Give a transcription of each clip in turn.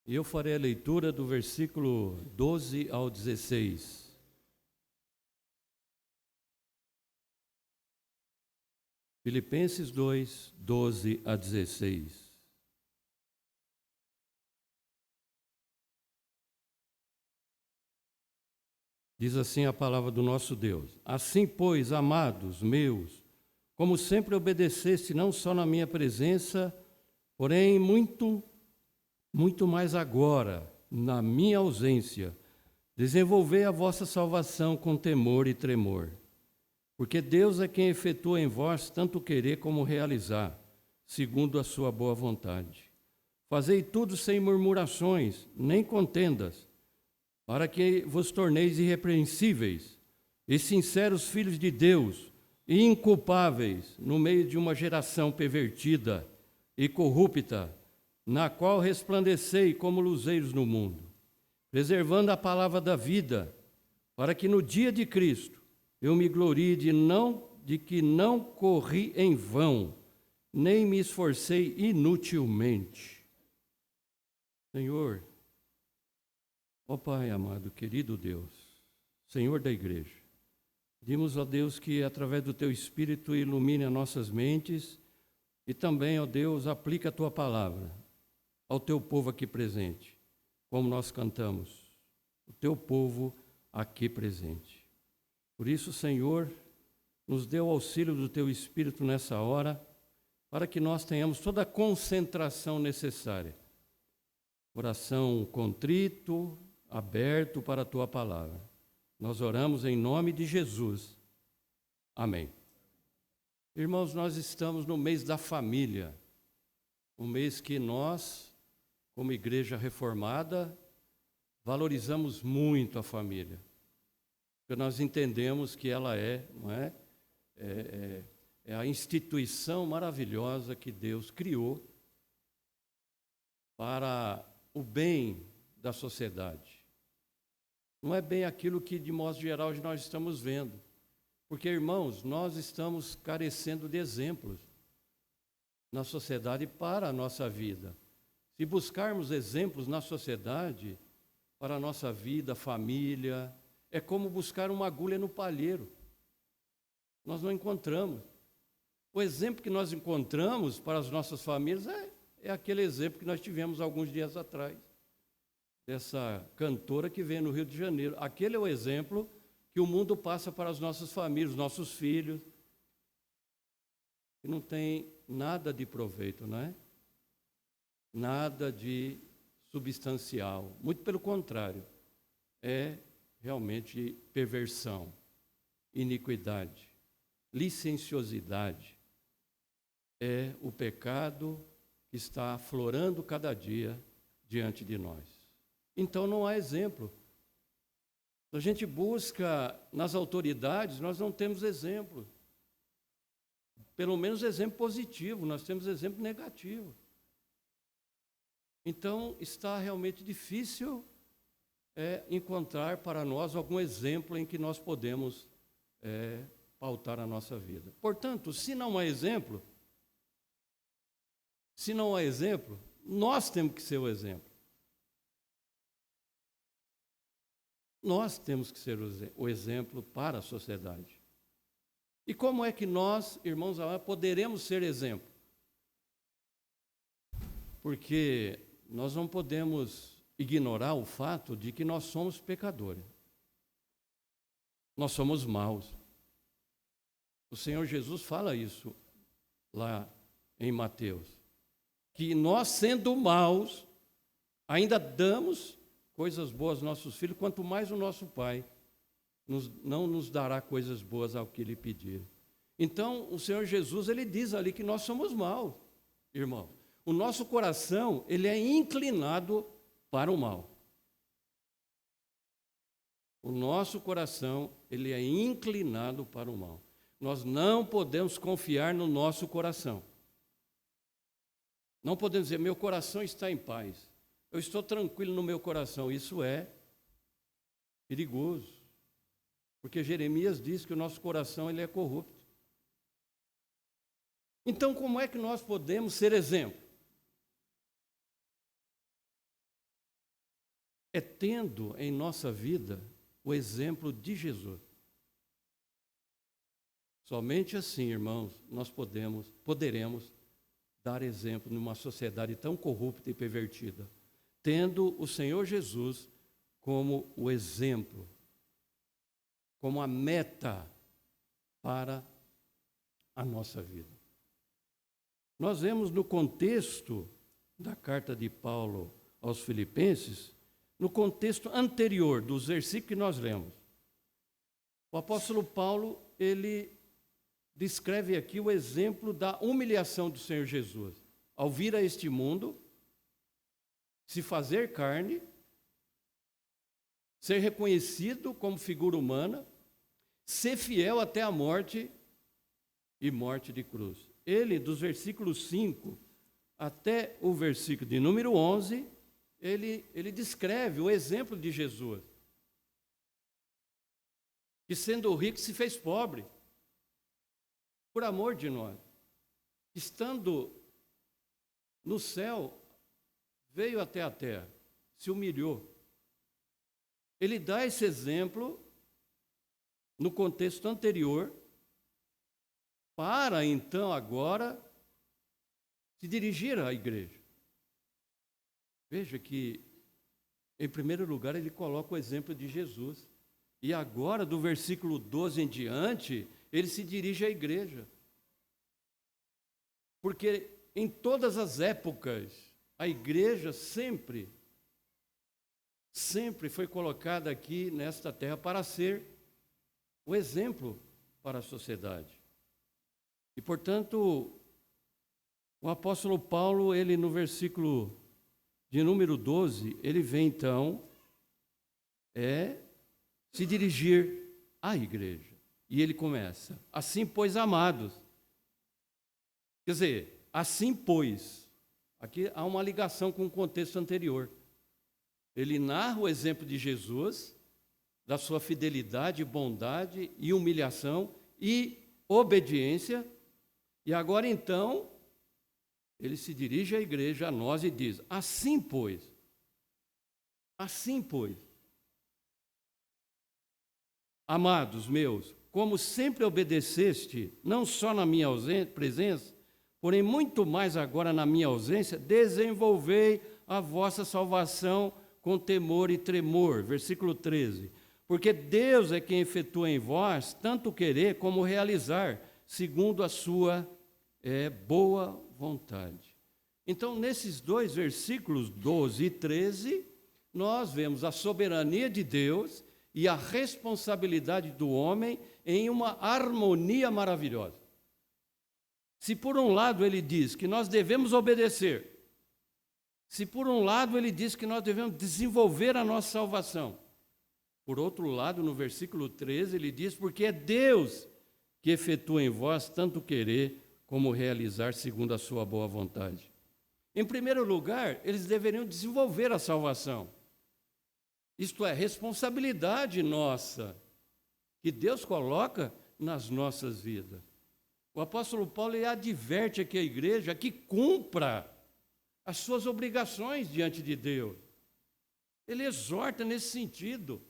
E eu farei a leitura do versículo 12 ao 16. Filipenses 2, 12 a 16. Diz assim a palavra do nosso Deus: Assim, pois, amados meus, como sempre obedeceste, não só na minha presença, porém muito mais agora, na minha ausência, desenvolvei a vossa salvação com temor e tremor. Porque Deus é quem efetua em vós tanto querer como realizar, segundo a sua boa vontade. Fazei tudo sem murmurações, nem contendas, para que vos torneis irrepreensíveis e sinceros filhos de Deus, e inculpáveis no meio de uma geração pervertida e corrupta, na qual resplandecei como luzeiros no mundo, preservando a palavra da vida, para que no dia de Cristo eu me glorie de que não corri em vão, nem me esforcei inutilmente. Senhor, ó Pai amado, querido Deus, Senhor da igreja, pedimos, ó Deus, que através do Teu Espírito ilumine as nossas mentes e também, ó Deus, aplique a Tua palavra ao Teu povo aqui presente, como nós cantamos, o Teu povo aqui presente. Por isso, Senhor, nos dê o auxílio do Teu Espírito nessa hora, para que nós tenhamos toda a concentração necessária. Coração contrito, aberto para a Tua palavra. Nós oramos em nome de Jesus. Amém. Irmãos, nós estamos no mês da família, um mês que nós, como igreja reformada, valorizamos muito a família. Porque nós entendemos que ela é a instituição maravilhosa que Deus criou para o bem da sociedade. Não é bem aquilo que, de modo geral, nós estamos vendo. Porque, irmãos, nós estamos carecendo de exemplos na sociedade para a nossa vida. Se buscarmos exemplos na sociedade para a nossa vida, família, é como buscar uma agulha no palheiro. Nós não encontramos. O exemplo que nós encontramos para as nossas famílias é aquele exemplo que nós tivemos alguns dias atrás, dessa cantora que veio no Rio de Janeiro. Aquele é o exemplo que o mundo passa para as nossas famílias, os nossos filhos, que não tem nada de proveito, não é? Nada de substancial. Muito pelo contrário, é realmente perversão, iniquidade, licenciosidade. É o pecado que está aflorando cada dia diante de nós. Então não há exemplo. A gente busca nas autoridades, nós não temos exemplo. Pelo menos exemplo positivo, nós temos exemplo negativo. Então está realmente difícil encontrar para nós algum exemplo em que nós podemos pautar a nossa vida. Portanto, se não há exemplo, nós temos que ser o exemplo. Nós temos que ser o exemplo para a sociedade. E como é que nós, irmãos, poderemos ser exemplo? Porque nós não podemos ignorar o fato de que nós somos pecadores. Nós somos maus. O Senhor Jesus fala isso lá em Mateus. Que nós, sendo maus, ainda damos coisas boas aos nossos filhos, quanto mais o nosso Pai não nos dará coisas boas ao que Ele pedir. Então, o Senhor Jesus, Ele diz ali que nós somos maus, irmão. O nosso coração, ele é inclinado para o mal. O nosso coração, ele é inclinado para o mal. Nós não podemos confiar no nosso coração. Não podemos dizer, meu coração está em paz. Eu estou tranquilo no meu coração. Isso é perigoso. Porque Jeremias diz que o nosso coração ele é corrupto. Então, como é que nós podemos ser exemplo? é tendo em nossa vida o exemplo de Jesus. Somente assim, irmãos, nós poderemos dar exemplo numa sociedade tão corrupta e pervertida, tendo o Senhor Jesus como o exemplo, como a meta para a nossa vida. Nós vemos no contexto da carta de Paulo aos Filipenses, no contexto anterior dos versículos que nós lemos. O apóstolo Paulo, ele descreve aqui o exemplo da humilhação do Senhor Jesus. Ao vir a este mundo, se fazer carne, ser reconhecido como figura humana, ser fiel até a morte e morte de cruz. Ele, dos versículos 5 até o versículo de número 11, ele descreve o exemplo de Jesus, que sendo rico se fez pobre, por amor de nós. Estando no céu, veio até a terra, se humilhou. Ele dá esse exemplo no contexto anterior, para então agora se dirigir à igreja. Veja que, em primeiro lugar, ele coloca o exemplo de Jesus. E agora, do versículo 12 em diante, ele se dirige à igreja. Porque em todas as épocas, a igreja sempre foi colocada aqui nesta terra para ser o exemplo para a sociedade. E, portanto, o apóstolo Paulo, ele no versículo de número 12, ele vem então se dirigir à igreja. E ele começa: assim, pois, amados. Quer dizer, assim, pois. Aqui há uma ligação com o contexto anterior. Ele narra o exemplo de Jesus, da sua fidelidade, bondade e humilhação e obediência. E agora, então, ele se dirige à igreja, a nós, e diz: assim, pois. Assim, pois. Amados meus, como sempre obedeceste, não só na minha presença, porém muito mais agora na minha ausência, desenvolvei a vossa salvação com temor e tremor. Versículo 13. Porque Deus é quem efetua em vós tanto querer como realizar, segundo a sua boa vontade. Então, nesses dois versículos, 12 e 13, nós vemos a soberania de Deus e a responsabilidade do homem em uma harmonia maravilhosa. Se por um lado ele diz que nós devemos obedecer, se por um lado ele diz que nós devemos desenvolver a nossa salvação, por outro lado, no versículo 13, ele diz: porque é Deus que efetua em vós tanto querer como realizar segundo a sua boa vontade. Em primeiro lugar, eles deveriam desenvolver a salvação. Isto é, responsabilidade nossa, que Deus coloca nas nossas vidas. O apóstolo Paulo ele adverte aqui a igreja que cumpra as suas obrigações diante de Deus. Ele exorta nesse sentido.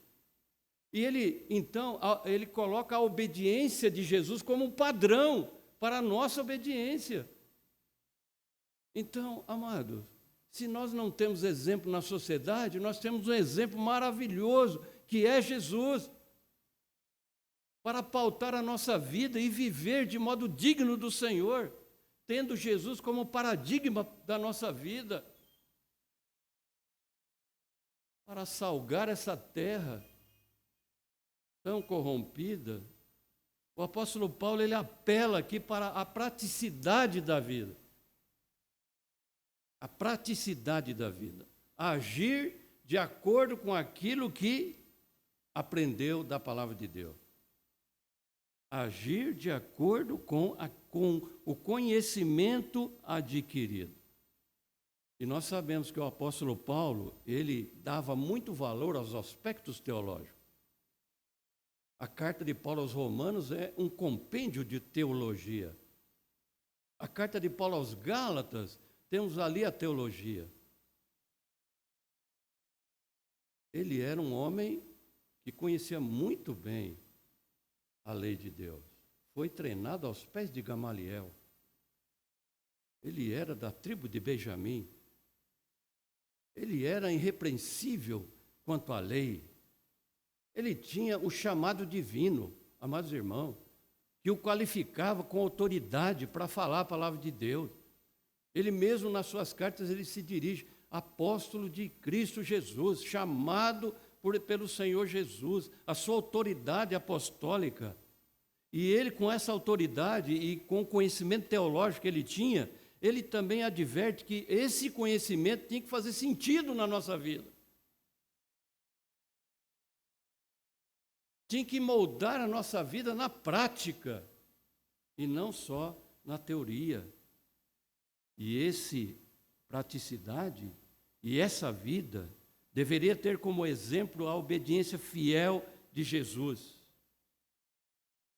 E ele, então, ele coloca a obediência de Jesus como um padrão para a nossa obediência. Então, amados, se nós não temos exemplo na sociedade, nós temos um exemplo maravilhoso, que é Jesus, para pautar a nossa vida e viver de modo digno do Senhor, tendo Jesus como paradigma da nossa vida, para salgar essa terra tão corrompida. O apóstolo Paulo ele apela aqui para a praticidade da vida. A praticidade da vida. Agir de acordo com aquilo que aprendeu da palavra de Deus. Agir de acordo com o conhecimento adquirido. E nós sabemos que o apóstolo Paulo, ele dava muito valor aos aspectos teológicos. A carta de Paulo aos Romanos é um compêndio de teologia. A carta de Paulo aos Gálatas, temos ali a teologia. ele era um homem que conhecia muito bem a lei de Deus. Foi treinado aos pés de Gamaliel. Ele era da tribo de Benjamim. Ele era irrepreensível quanto à lei. Ele tinha o chamado divino, amados irmãos, que o qualificava com autoridade para falar a palavra de Deus. Ele mesmo, nas suas cartas, ele se dirige, apóstolo de Cristo Jesus, chamado pelo Senhor Jesus, a sua autoridade apostólica. E ele, com essa autoridade e com o conhecimento teológico que ele tinha, ele também adverte que esse conhecimento tem que fazer sentido na nossa vida. Tinha que moldar a nossa vida na prática e não só na teoria. E essa praticidade e essa vida deveria ter como exemplo a obediência fiel de Jesus.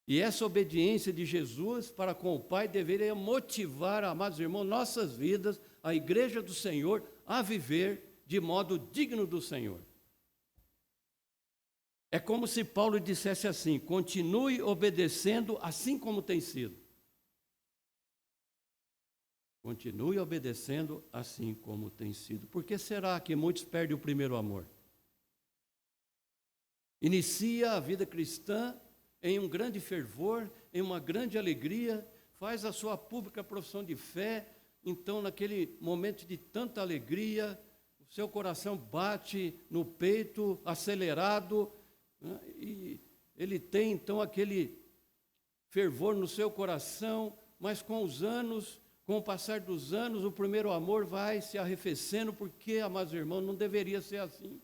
E essa obediência de Jesus para com o Pai deveria motivar, amados irmãos, nossas vidas, a igreja do Senhor, a viver de modo digno do Senhor. É como se Paulo dissesse assim: continue obedecendo assim como tem sido. Continue obedecendo assim como tem sido. Por que será que muitos perdem o primeiro amor? Inicia a vida cristã em um grande fervor, em uma grande alegria, faz a sua pública profissão de fé, então naquele momento de tanta alegria, o seu coração bate no peito, acelerado, né? E ele tem então aquele fervor no seu coração, mas com os anos, com o passar dos anos, o primeiro amor vai se arrefecendo, porque, amados irmãos, não deveria ser assim.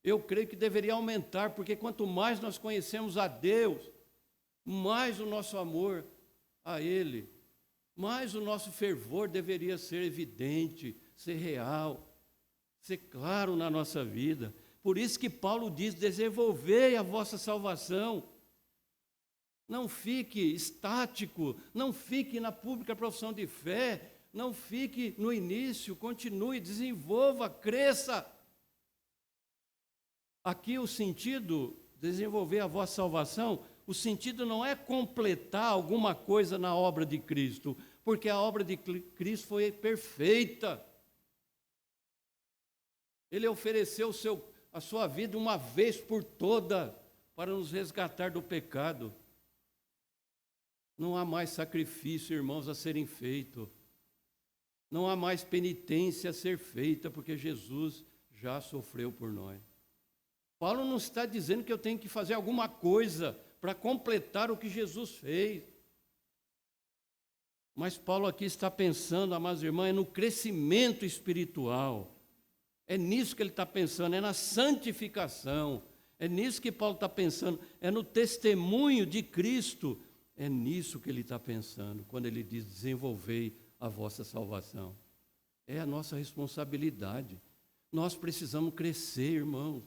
Eu creio que deveria aumentar, porque quanto mais nós conhecemos a Deus, mais o nosso amor a Ele, mais o nosso fervor deveria ser evidente, ser real, ser claro na nossa vida. Por isso que Paulo diz: desenvolvei a vossa salvação. Não fique estático, não fique na pública profissão de fé, não fique no início, continue, desenvolva, cresça. Aqui o sentido, desenvolver a vossa salvação, o sentido não é completar alguma coisa na obra de Cristo, porque a obra de Cristo foi perfeita. Ele ofereceu a sua vida uma vez por toda para nos resgatar do pecado. Não há mais sacrifício, irmãos, a serem feito. Não há mais penitência a ser feita, porque Jesus já sofreu por nós. Paulo não está dizendo que eu tenho que fazer alguma coisa para completar o que Jesus fez. Mas Paulo aqui está pensando, amados irmãos, é no crescimento espiritual. É nisso que ele está pensando, é na santificação. É nisso que Paulo está pensando, é no testemunho de Cristo. É nisso que ele está pensando, quando ele diz: desenvolvei a vossa salvação. É a nossa responsabilidade. Nós precisamos crescer, irmãos,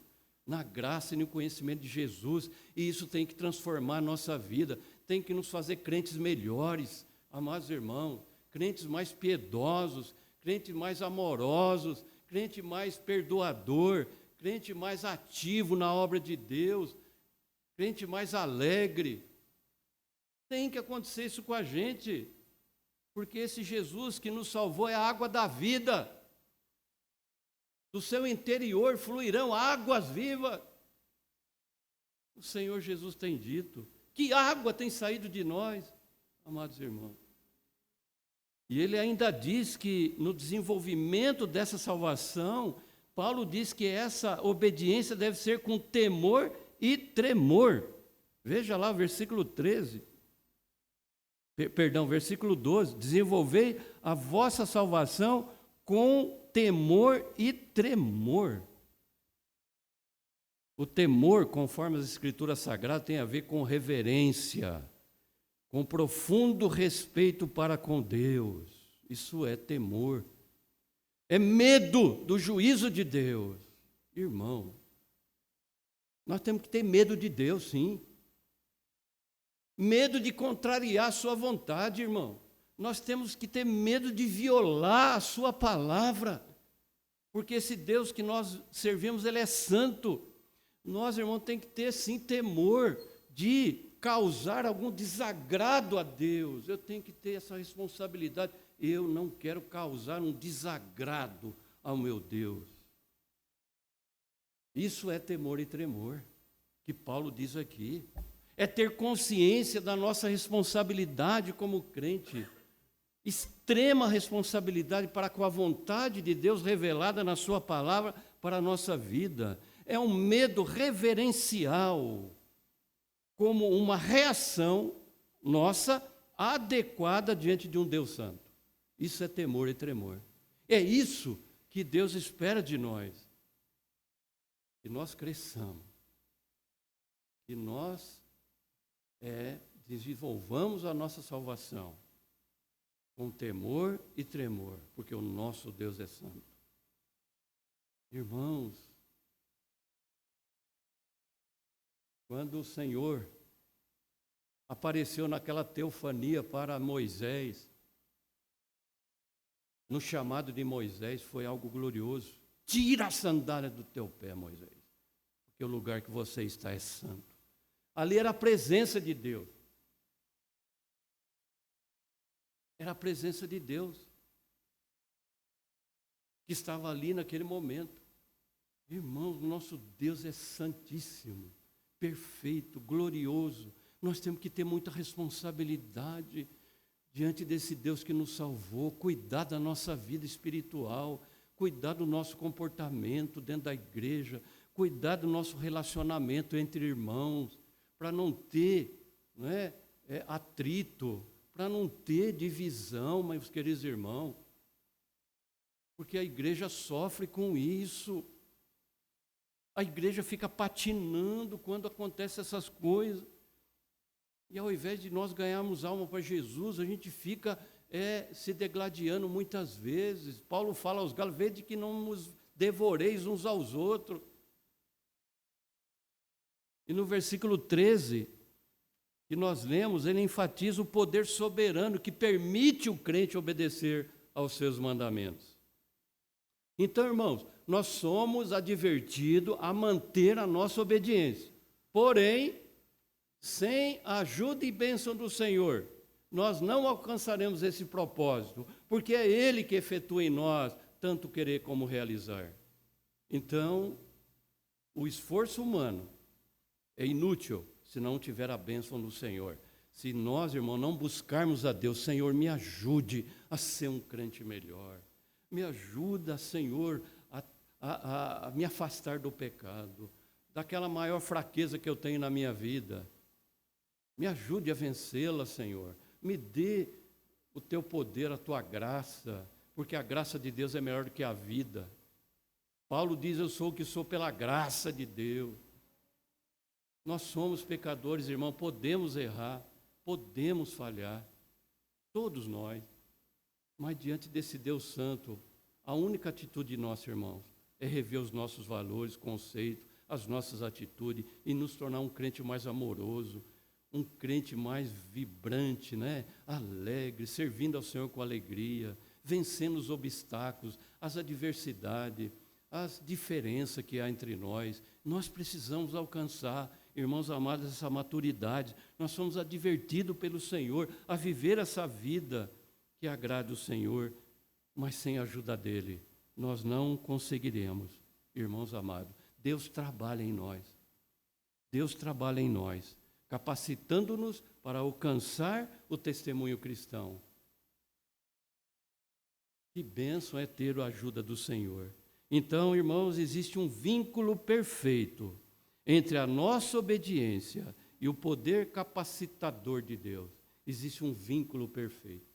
na graça e no conhecimento de Jesus, e isso tem que transformar a nossa vida, tem que nos fazer crentes melhores, amados irmãos, crentes mais piedosos, crentes mais amorosos, crente mais perdoador, crente mais ativo na obra de Deus, crente mais alegre. Tem que acontecer isso com a gente, porque esse Jesus que nos salvou é a água da vida. Do seu interior fluirão águas vivas. O Senhor Jesus tem dito que água tem saído de nós, amados irmãos. E ele ainda diz que no desenvolvimento dessa salvação, Paulo diz que essa obediência deve ser com temor e tremor. Veja lá o versículo 13. Versículo 12. Desenvolvei a vossa salvação com temor e tremor. O temor, conforme as Escrituras Sagradas, tem a ver com reverência, com profundo respeito para com Deus. Isso é temor. É medo do juízo de Deus. Irmão, nós temos que ter medo de Deus, sim. Medo de contrariar a sua vontade, irmão. Nós temos que ter medo de violar a sua palavra. Porque esse Deus que nós servimos, Ele é santo. Nós, irmãos, tem que ter, sim, temor de causar algum desagrado a Deus. Eu tenho que ter essa responsabilidade. Eu não quero causar um desagrado ao meu Deus. Isso é temor e tremor, que Paulo diz aqui. É ter consciência da nossa responsabilidade como crente. Extrema responsabilidade para com a vontade de Deus revelada na sua palavra para a nossa vida. É um medo reverencial, como uma reação nossa adequada diante de um Deus santo. Isso é temor e tremor. É isso que Deus espera de nós. Que nós cresçamos. Que nós desenvolvamos a nossa salvação com temor e tremor, porque o nosso Deus é santo. Irmãos, quando o Senhor apareceu naquela teofania para Moisés, no chamado de Moisés, foi algo glorioso. Tira a sandália do teu pé, Moisés, porque o lugar que você está é santo. Ali era a presença de Deus. Era a presença de Deus que estava ali naquele momento. Irmãos, nosso Deus é santíssimo, perfeito, glorioso. Nós temos que ter muita responsabilidade diante desse Deus que nos salvou, cuidar da nossa vida espiritual, cuidar do nosso comportamento dentro da igreja, cuidar do nosso relacionamento entre irmãos, para não ter atrito, para não ter divisão, meus queridos irmãos, porque a igreja sofre com isso. A igreja fica patinando quando acontecem essas coisas. E ao invés de nós ganharmos alma para Jesus, a gente fica se degladiando muitas vezes. Paulo fala aos Gálatas: vede que não nos devoreis uns aos outros. E no versículo 13, que nós lemos, ele enfatiza o poder soberano que permite o crente obedecer aos seus mandamentos. Então, irmãos, nós somos advertidos a manter a nossa obediência. Porém, sem a ajuda e bênção do Senhor, nós não alcançaremos esse propósito, porque é Ele que efetua em nós tanto querer como realizar. Então, o esforço humano é inútil se não tiver a bênção do Senhor. Se nós, irmão, não buscarmos a Deus: Senhor, me ajude a ser um crente melhor. Me ajuda, Senhor, a me afastar do pecado, daquela maior fraqueza que eu tenho na minha vida. Me ajude a vencê-la, Senhor. Me dê o teu poder, a tua graça, porque a graça de Deus é melhor do que a vida. Paulo diz: eu sou o que sou pela graça de Deus. Nós somos pecadores, irmão, podemos errar, podemos falhar, todos nós. Mas diante desse Deus santo, a única atitude nossa, irmãos, é rever os nossos valores, conceitos, as nossas atitudes e nos tornar um crente mais amoroso, um crente mais vibrante, alegre, servindo ao Senhor com alegria, vencendo os obstáculos, as adversidades, as diferenças que há entre nós. Nós precisamos alcançar, irmãos amados, essa maturidade. Nós somos advertidos pelo Senhor a viver essa vida que agrade o Senhor, mas sem a ajuda dEle nós não conseguiremos, irmãos amados. Deus trabalha em nós. Deus trabalha em nós, capacitando-nos para alcançar o testemunho cristão. Que bênção é ter a ajuda do Senhor. Então, irmãos, existe um vínculo perfeito entre a nossa obediência e o poder capacitador de Deus. Existe um vínculo perfeito.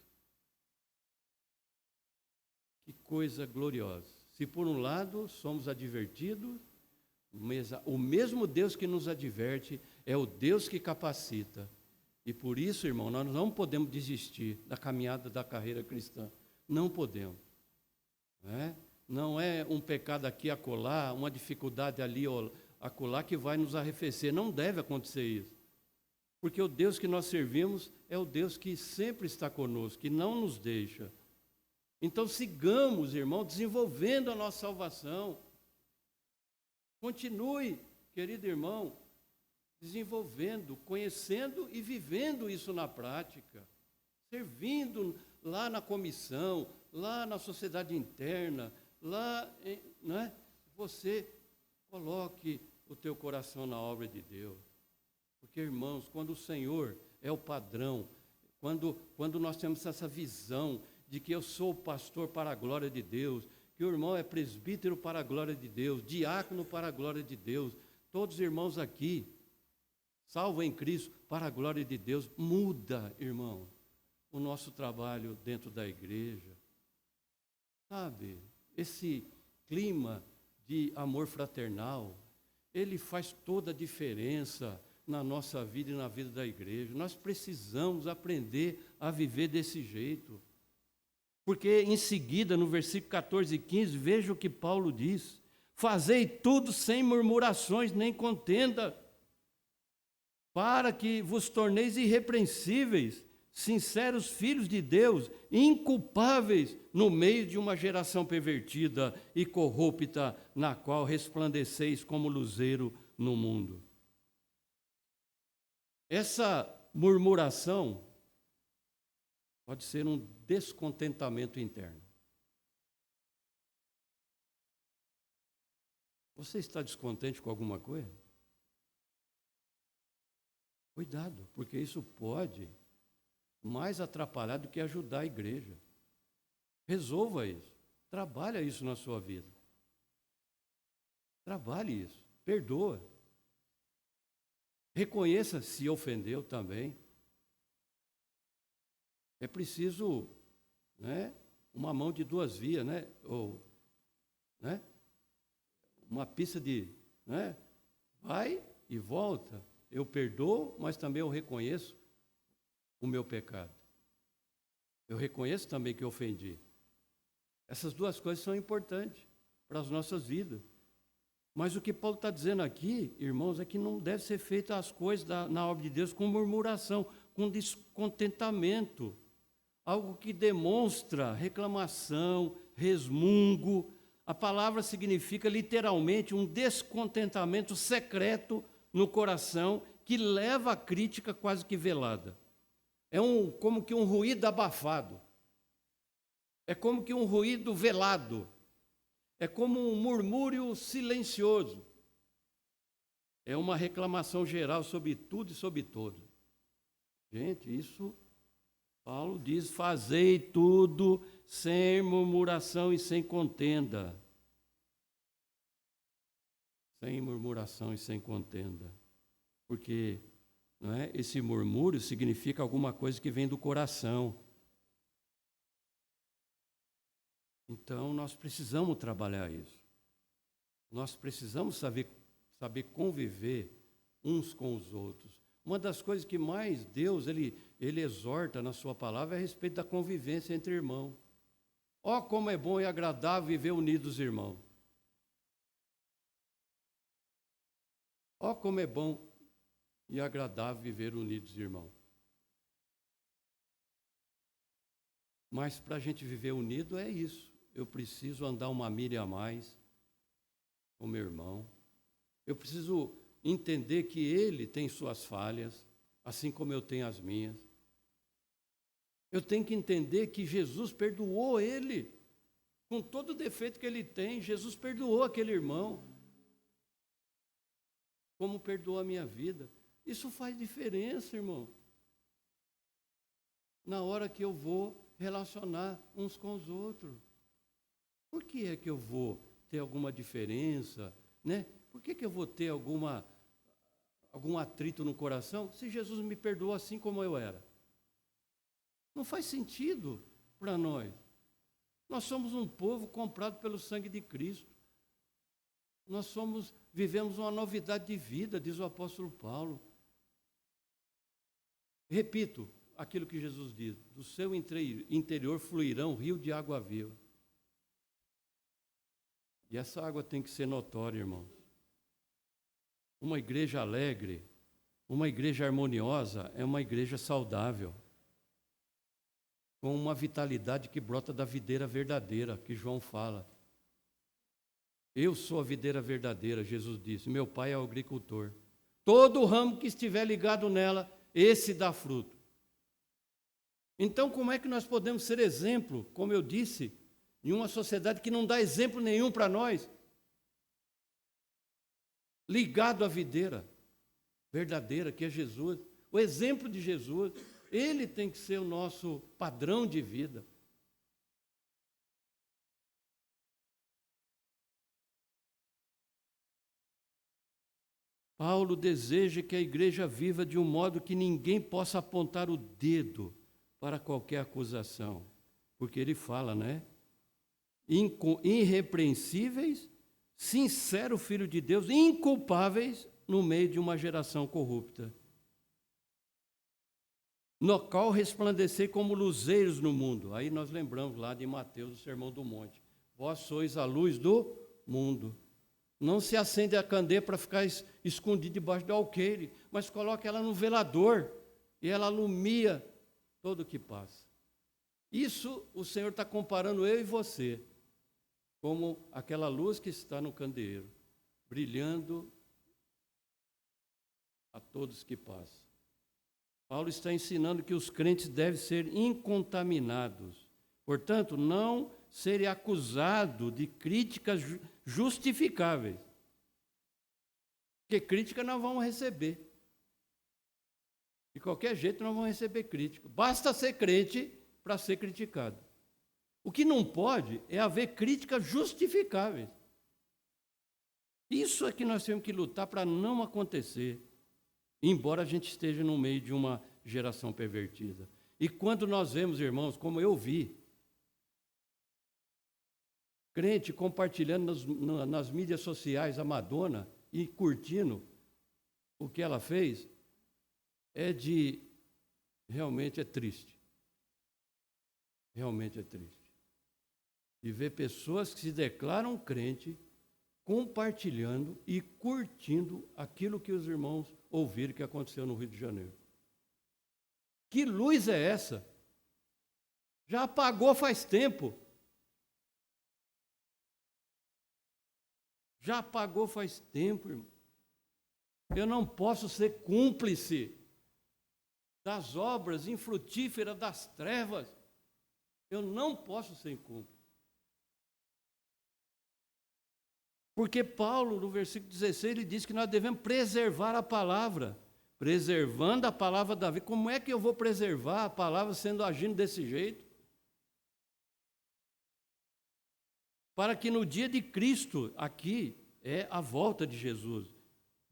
Que coisa gloriosa. Se por um lado somos advertidos, o mesmo Deus que nos adverte é o Deus que capacita. E por isso, irmão, nós não podemos desistir da caminhada da carreira cristã. Não podemos. Não é um pecado aqui acolá, uma dificuldade ali acolá que vai nos arrefecer. Não deve acontecer isso. Porque o Deus que nós servimos é o Deus que sempre está conosco, que não nos deixa. Então sigamos, irmão, desenvolvendo a nossa salvação. Continue, querido irmão, desenvolvendo, conhecendo e vivendo isso na prática. Servindo lá na comissão, lá na sociedade interna, lá, não é? Você coloque o teu coração na obra de Deus. Porque, irmãos, quando o Senhor é o padrão, quando nós temos essa visão de que eu sou pastor para a glória de Deus, que o irmão é presbítero para a glória de Deus, diácono para a glória de Deus, todos os irmãos aqui, salvo em Cristo, para a glória de Deus, muda, irmão, o nosso trabalho dentro da igreja. Sabe, esse clima de amor fraternal, ele faz toda a diferença na nossa vida e na vida da igreja. Nós precisamos aprender a viver desse jeito. Porque em seguida, no versículo 14 e 15, veja o que Paulo diz: fazei tudo sem murmurações nem contenda, para que vos torneis irrepreensíveis, sinceros filhos de Deus, inculpáveis no meio de uma geração pervertida e corrupta, na qual resplandeceis como luzeiro no mundo. Essa murmuração pode ser um descontentamento interno. Você está descontente com alguma coisa? Cuidado, porque isso pode mais atrapalhar do que ajudar a igreja. Resolva isso. Trabalhe isso na sua vida. Trabalhe isso. Perdoa. Reconheça se ofendeu também. É preciso, né, uma mão de duas vias, né? Ou, né, uma pista de, né, vai e volta. Eu perdoo, mas também eu reconheço o meu pecado. Eu reconheço também que eu ofendi. Essas duas coisas são importantes para as nossas vidas. Mas o que Paulo está dizendo aqui, irmãos, é que não deve ser feita as coisas na obra de Deus com murmuração, com descontentamento. Algo que demonstra reclamação, resmungo. A palavra significa literalmente um descontentamento secreto no coração que leva à crítica quase que velada. É como que um ruído abafado. É como que um ruído velado. É como um murmúrio silencioso. É uma reclamação geral sobre tudo e sobre todos. Gente, isso, Paulo diz, fazei tudo sem murmuração e sem contenda. Sem murmuração e sem contenda. Porque, não é, esse murmúrio significa alguma coisa que vem do coração. Então, nós precisamos trabalhar isso. Nós precisamos saber conviver uns com os outros. Uma das coisas que mais Deus ele exorta na sua palavra é a respeito da convivência entre irmãos. Ó, como é bom e agradável viver unidos, irmãos. Ó, como é bom e agradável viver unidos, irmãos. Mas para a gente viver unido é isso. Eu preciso andar uma milha a mais com meu irmão. Eu preciso entender que ele tem suas falhas, assim como eu tenho as minhas. Eu tenho que entender que Jesus perdoou ele, com todo o defeito que ele tem. Jesus perdoou aquele irmão, como perdoou a minha vida. Isso faz diferença, irmão. Na hora que eu vou relacionar uns com os outros. Por que é que eu vou ter alguma diferença, né? Por que eu vou ter algum atrito no coração se Jesus me perdoou assim como eu era? Não faz sentido para nós. Nós somos um povo comprado pelo sangue de Cristo. Nós vivemos uma novidade de vida, diz o apóstolo Paulo. Repito aquilo que Jesus diz: do seu interior fluirão um rio de água viva. E essa água tem que ser notória, irmãos. Uma igreja alegre, uma igreja harmoniosa é uma igreja saudável. com uma vitalidade que brota da videira verdadeira, que João fala. Eu sou a videira verdadeira, Jesus disse, meu pai é o agricultor. Todo ramo que estiver ligado nela, esse dá fruto. Então, como é que nós podemos ser exemplo, como eu disse, em uma sociedade que não dá exemplo nenhum para nós? Ligado à videira verdadeira, que é Jesus, o exemplo de Jesus, ele tem que ser o nosso padrão de vida. Paulo deseja que a igreja viva de um modo que ninguém possa apontar o dedo para qualquer acusação, porque ele fala, né? Irrepreensíveis, sincero filho de Deus, inculpáveis no meio de uma geração corrupta, no qual resplandecei como luzeiros no mundo. Aí nós lembramos lá de Mateus, o Sermão do Monte. Vós sois a luz do mundo. Não se acende a candeia para ficar escondido debaixo do alqueire, mas coloca ela no velador e ela alumia todo o que passa. Isso o Senhor está comparando eu e você, como aquela luz que está no candeeiro, brilhando a todos que passam. Paulo está ensinando que os crentes devem ser incontaminados. Portanto, não serem acusados de críticas justificáveis. Porque crítica nós vamos receber. De qualquer jeito nós vamos receber crítica. Basta ser crente para ser criticado. O que não pode é haver críticas justificáveis. Isso é que nós temos que lutar para não acontecer, embora a gente esteja no meio de uma geração pervertida. E quando nós vemos, irmãos, como eu vi, crente compartilhando nas mídias sociais a Madonna e curtindo o que ela fez, realmente é triste. Realmente é triste. E ver pessoas que se declaram crente compartilhando e curtindo aquilo que os irmãos ouviram que aconteceu no Rio de Janeiro. Que luz é essa? Já apagou faz tempo. Já apagou faz tempo, irmão. Eu não posso ser cúmplice das obras infrutíferas das trevas. Eu não posso ser cúmplice. Porque Paulo, no versículo 16, ele diz que nós devemos preservar a palavra. Preservando a palavra da vida. Como é que eu vou preservar a palavra agindo desse jeito? Para que no dia de Cristo, aqui é a volta de Jesus,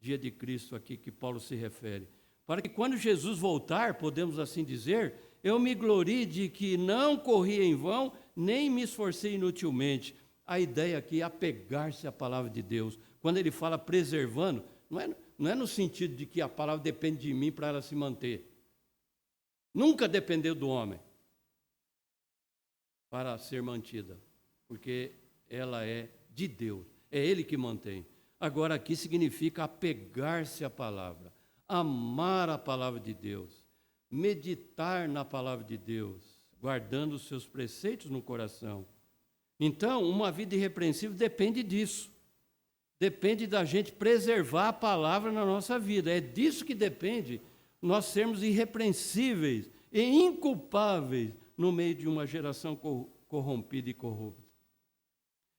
dia de Cristo aqui que Paulo se refere. Para que quando Jesus voltar, podemos assim dizer, eu me glorie de que não corri em vão, nem me esforcei inutilmente. A ideia aqui é apegar-se à palavra de Deus. Quando ele fala preservando, não é no sentido de que a palavra depende de mim para ela se manter. Nunca dependeu do homem para ser mantida, porque ela é de Deus, é Ele que mantém. Agora aqui significa apegar-se à palavra, amar a palavra de Deus, meditar na palavra de Deus, guardando os seus preceitos no coração. Então, uma vida irrepreensível depende disso. Depende da gente preservar a palavra na nossa vida. É disso que depende nós sermos irrepreensíveis e inculpáveis no meio de uma geração corrompida e corrupta.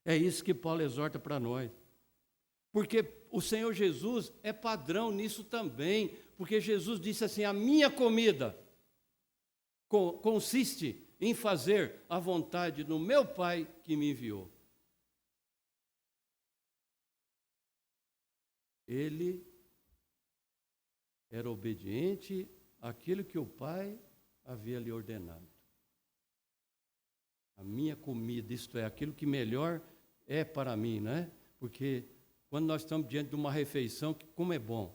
É isso que Paulo exorta para nós. Porque o Senhor Jesus é padrão nisso também. Porque Jesus disse assim, a minha comida consiste em fazer a vontade do meu Pai que me enviou. Ele era obediente àquilo que o Pai havia lhe ordenado. A minha comida, isto é, aquilo que melhor é para mim, né? Porque quando nós estamos diante de uma refeição, como é bom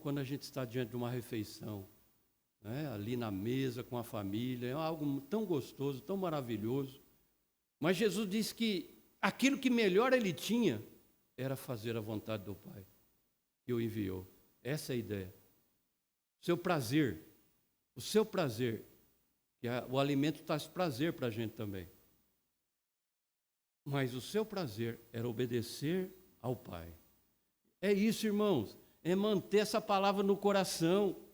quando a gente está diante de uma refeição, né? Ali na mesa com a família, é algo tão gostoso, tão maravilhoso. Mas Jesus disse que aquilo que melhor ele tinha era fazer a vontade do Pai que o enviou. Essa é a ideia. O seu prazer o alimento traz prazer para a gente também. Mas o seu prazer era obedecer ao Pai. É isso, irmãos, é manter essa palavra no coração,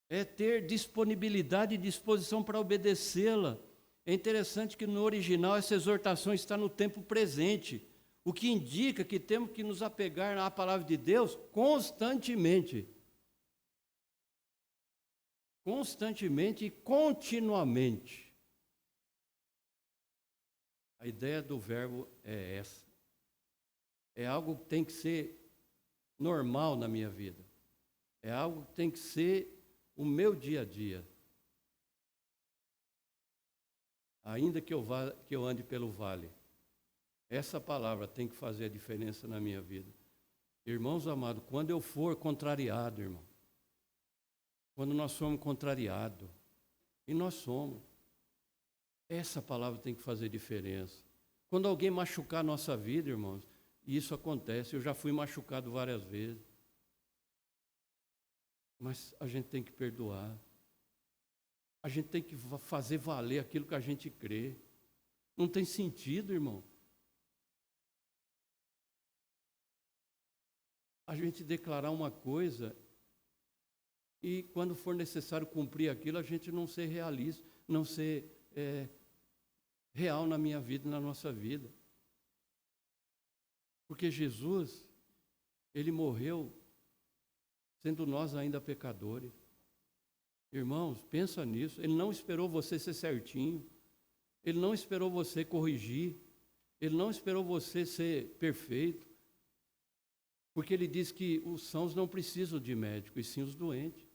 é ter disponibilidade e disposição para obedecê-la. É interessante que no original essa exortação está no tempo presente, o que indica que temos que nos apegar à palavra de Deus constantemente. Constantemente e continuamente. A ideia do verbo é essa. É algo que tem que ser normal na minha vida. É algo que tem que ser o meu dia a dia. Ainda que eu ande pelo vale, essa palavra tem que fazer a diferença na minha vida. Irmãos amados, quando eu for contrariado, irmão, quando nós somos contrariados, e nós somos, essa palavra tem que fazer diferença. Quando alguém machucar a nossa vida, irmãos, e isso acontece, eu já fui machucado várias vezes, mas a gente tem que perdoar. A gente tem que fazer valer aquilo que a gente crê. Não tem sentido, irmão, a gente declarar uma coisa e quando for necessário cumprir aquilo, a gente não ser realista, não ser real na minha vida e na nossa vida. Porque Jesus, Ele morreu sendo nós ainda pecadores. Irmãos, pensa nisso. Ele não esperou você ser certinho. Ele não esperou você corrigir. Ele não esperou você ser perfeito. Porque Ele diz que os sãos não precisam de médico, e sim os doentes.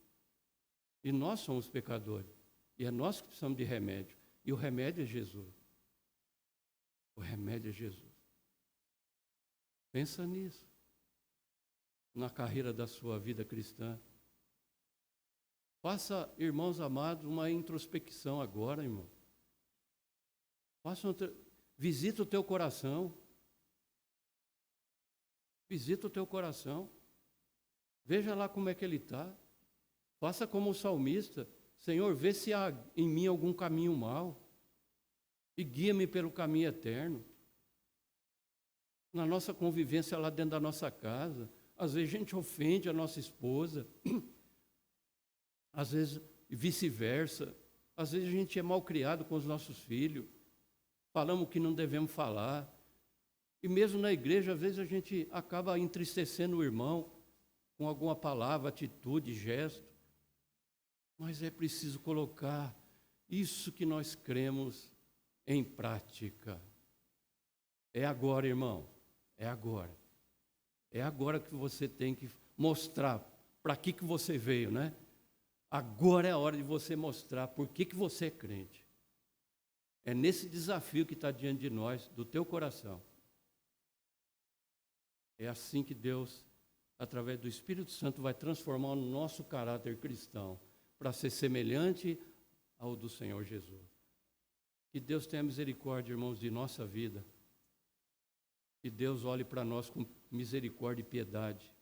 E nós somos pecadores. E é nós que precisamos de remédio. E o remédio é Jesus. O remédio é Jesus. Pensa nisso. Na carreira da sua vida cristã. Faça, irmãos amados, uma introspecção agora, irmão. Visita o teu coração. Visita o teu coração. Veja lá como é que ele está. Faça como o salmista. Senhor, vê se há em mim algum caminho mau e guia-me pelo caminho eterno. Na nossa convivência lá dentro da nossa casa, às vezes a gente ofende a nossa esposa, às vezes vice-versa, às vezes a gente é mal criado com os nossos filhos, falamos o que não devemos falar, e mesmo na igreja, às vezes a gente acaba entristecendo o irmão com alguma palavra, atitude, gesto. Mas é preciso colocar isso que nós cremos em prática. É agora, irmão. É agora. É agora que você tem que mostrar para que você veio, né? Agora é a hora de você mostrar por que você é crente. É nesse desafio que está diante de nós, do teu coração. É assim que Deus, através do Espírito Santo, vai transformar o nosso caráter cristão para ser semelhante ao do Senhor Jesus. Que Deus tenha misericórdia, irmãos, de nossa vida. Que Deus olhe para nós com misericórdia e piedade.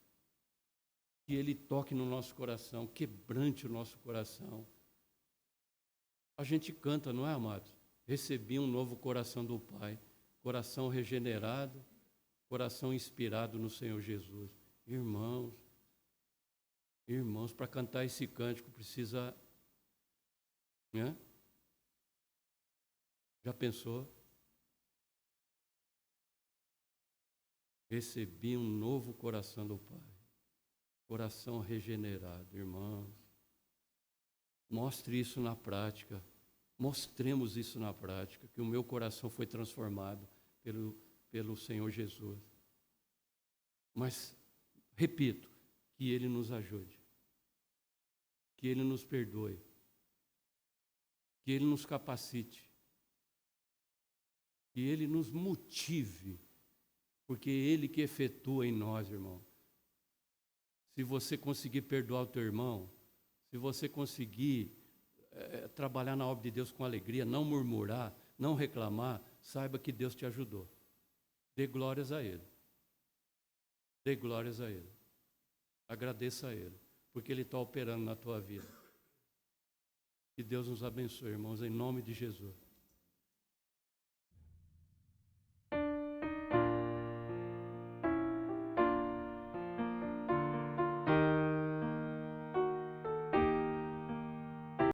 Que Ele toque no nosso coração, quebrante o nosso coração. A gente canta, não é, amados? Recebi um novo coração do Pai, coração regenerado, coração inspirado no Senhor Jesus. Irmãos, para cantar esse cântico precisa, né? Já pensou? Recebi um novo coração do Pai, coração regenerado, irmãos. Mostre isso na prática, mostremos isso na prática, que o meu coração foi transformado pelo Senhor Jesus. Mas, repito, que Ele nos ajude, que Ele nos perdoe, que Ele nos capacite, que Ele nos motive, porque é Ele que efetua em nós, irmão. Se você conseguir perdoar o teu irmão, se você conseguir trabalhar na obra de Deus com alegria, não murmurar, não reclamar, saiba que Deus te ajudou. Dê glórias a Ele. Dê glórias a Ele. Agradeça a Ele, porque Ele está operando na tua vida. Que Deus nos abençoe, irmãos, em nome de Jesus.